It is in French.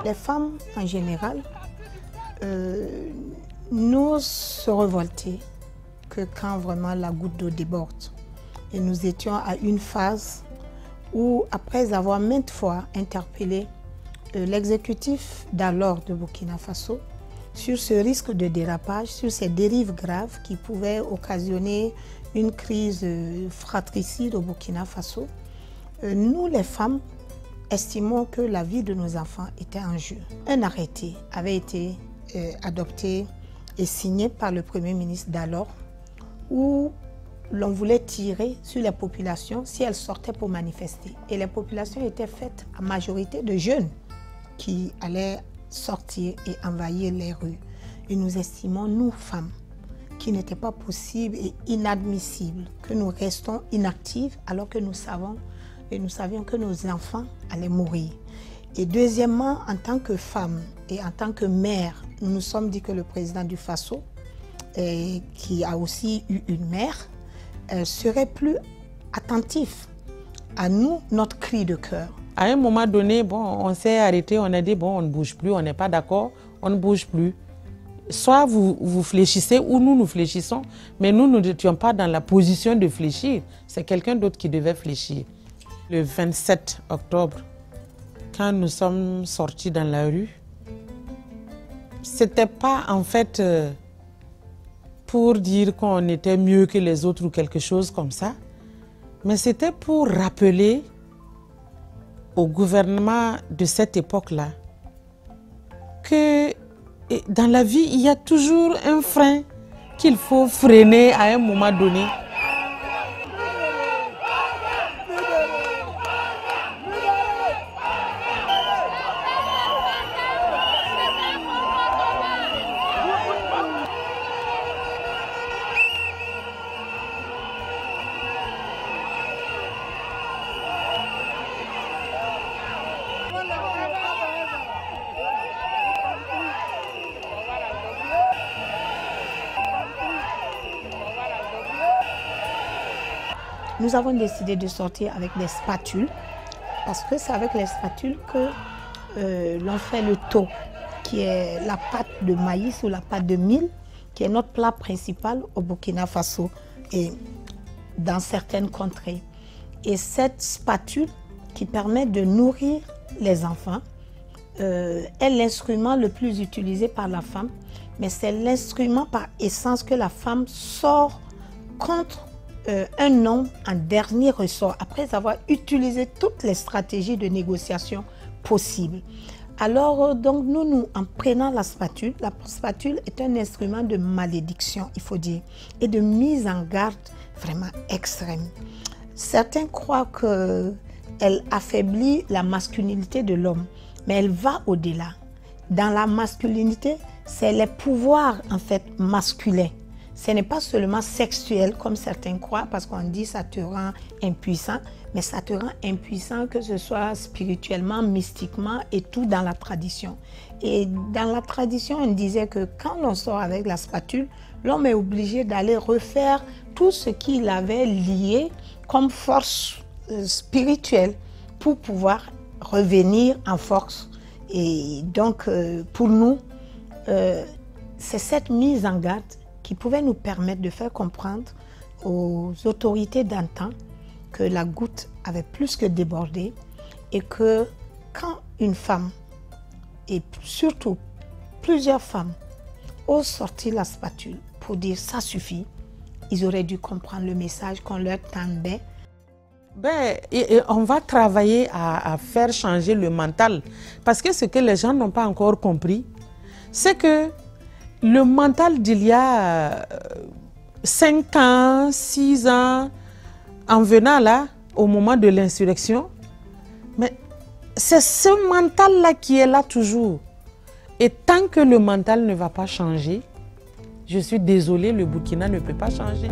Les femmes en général n'osent se révolter que quand vraiment la goutte d'eau déborde. Et nous étions à une phase où, après avoir maintes fois interpellé l'exécutif d'alors de Burkina Faso sur ce risque de dérapage, sur ces dérives graves qui pouvaient occasionner une crise fratricide au Burkina Faso, nous les femmes estimons que la vie de nos enfants était en jeu. Un arrêté avait été adopté et signé par le Premier ministre d'alors où l'on voulait tirer sur les populations si elles sortaient pour manifester. Et les populations étaient faites à majorité de jeunes qui allaient sortir et envahir les rues. Et nous estimons, nous femmes, qu'il n'était pas possible et inadmissible que nous restons inactives alors que nous savions que nos enfants allaient mourir. Et deuxièmement, en tant que femme et en tant que mère, nous nous sommes dit que le président du Faso, qui a aussi eu une mère, serait plus attentif à nous, notre cri de cœur. À un moment donné, bon, on s'est arrêté, on a dit bon, on ne bouge plus, on n'est pas d'accord, on ne bouge plus. Soit vous fléchissez ou nous fléchissons, mais nous n'étions pas dans la position de fléchir. C'est quelqu'un d'autre qui devait fléchir. Le 27 octobre, quand nous sommes sortis dans la rue, c'était pas en fait pour dire qu'on était mieux que les autres ou quelque chose comme ça, mais c'était pour rappeler au gouvernement de cette époque-là que dans la vie, il y a toujours un frein qu'il faut freiner à un moment donné. Nous avons décidé de sortir avec des spatules, parce que c'est avec les spatules que l'on fait le tau, qui est la pâte de maïs ou la pâte de mil, qui est notre plat principal au Burkina Faso et dans certaines contrées. Et cette spatule qui permet de nourrir les enfants est l'instrument le plus utilisé par la femme, mais c'est l'instrument par essence que la femme sort contre un homme en dernier ressort, après avoir utilisé toutes les stratégies de négociation possibles. Alors, donc, nous, en prenant la spatule est un instrument de malédiction, il faut dire, et de mise en garde vraiment extrême. Certains croient qu'elle affaiblit la masculinité de l'homme, mais elle va au-delà. Dans la masculinité, c'est les pouvoirs, en fait, masculins. Ce n'est pas seulement sexuel, comme certains croient, parce qu'on dit ça te rend impuissant, mais ça te rend impuissant que ce soit spirituellement, mystiquement et tout dans la tradition. Et dans la tradition, on disait que quand on sort avec la spatule, l'homme est obligé d'aller refaire tout ce qu'il avait lié comme force spirituelle pour pouvoir revenir en force. Et donc, pour nous, c'est cette mise en garde qui pouvait nous permettre de faire comprendre aux autorités d'antan que la goutte avait plus que débordé et que quand une femme, et surtout plusieurs femmes, osent sortir la spatule pour dire ça suffit, ils auraient dû comprendre le message qu'on leur tendait. Et on va travailler à faire changer le mental, parce que ce que les gens n'ont pas encore compris, c'est que le mental d'il y a 5 ans, 6 ans, en venant là, au moment de l'insurrection, mais c'est ce mental-là qui est là toujours. Et tant que le mental ne va pas changer, je suis désolée, le Burkina ne peut pas changer.